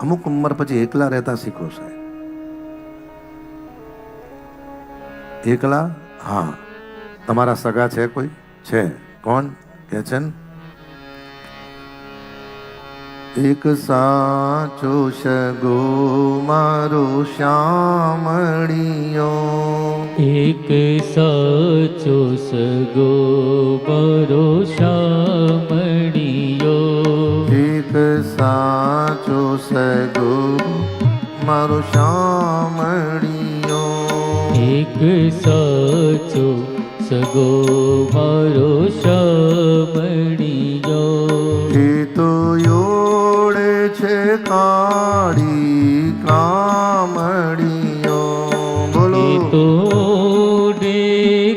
અમુક ઉંમર પછી એકલા રહેતા શીખો સાહેબ. એકલા, હા. તમારા સગા છે કોઈ? છે. કોણ કે છે ને? એક સાચો સગો મારો શ્યામળિયો, એક સાચો સગો મારો શ્યામળિયો, એક સાચો સગો મારો શ્યામળિયો, એક સાચો સગો મારો શ્યામળિયો. એ તો યોડે છે કાળી કામળિયો. બોલો. એ તો ડે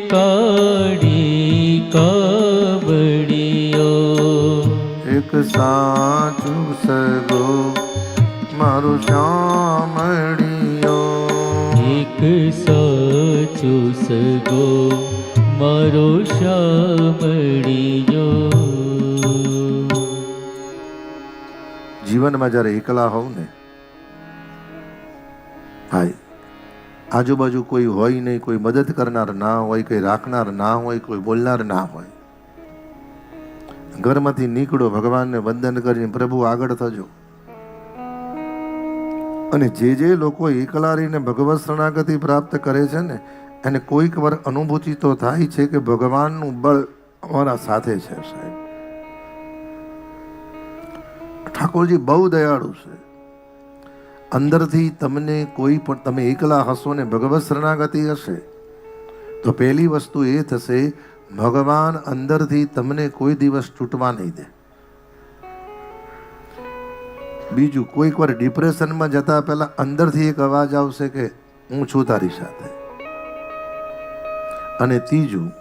કાળી કામળિયો, એક સાચો સગો મારો શ્યામળિયો, એક સાચો સગો મારો શ્યામળિયો. જીવનમાં જ્યારે એકલા હોવ ને ભાઈ, આજુબાજુ કોઈ હોય નહીં, કોઈ મદદ કરનાર ના હોય, કોઈ રાખનાર ના હોય, કોઈ બોલનાર ના હોય. ઘરમાંથી નીકળો, ભગવાનને વંદન કરીને પ્રભુ આગળ થજો. અને જે લોકો એકલા રહીને ભગવત શરણાગતિ પ્રાપ્ત કરે છે ને, એને કોઈક વાર અનુભૂતિ તો થાય છે કે ભગવાનનું બળ અમારા સાથે છે સાહેબ. ઠાકોરજી બહુ દયાળુ છે. અંદરથી તમને કોઈ પણ, તમે એકલા હશો ને ભગવત શરણાગતિ હશે તો પહેલી વસ્તુ એ થશે, ભગવાન અંદરથી તમને કોઈ દિવસ તૂટવા નહીં દે. બીજું, કોઈક વાર ડિપ્રેશનમાં જતા પહેલા અંદરથી એક અવાજ આવશે કે હું છું તારી સાથે. અને ત્રીજું,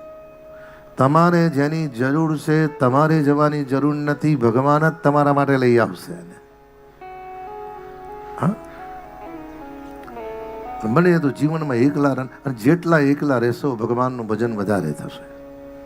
તમારે જેની જરૂર છે તમારે જવાની જરૂર નથી, ભગવાન જ તમારા માટે લઈ આવશે. હા, બને તો જીવનમાં એકલા રહે, અને જેટલા એકલા રહેશો ભગવાનનું ભજન વધારે થશે.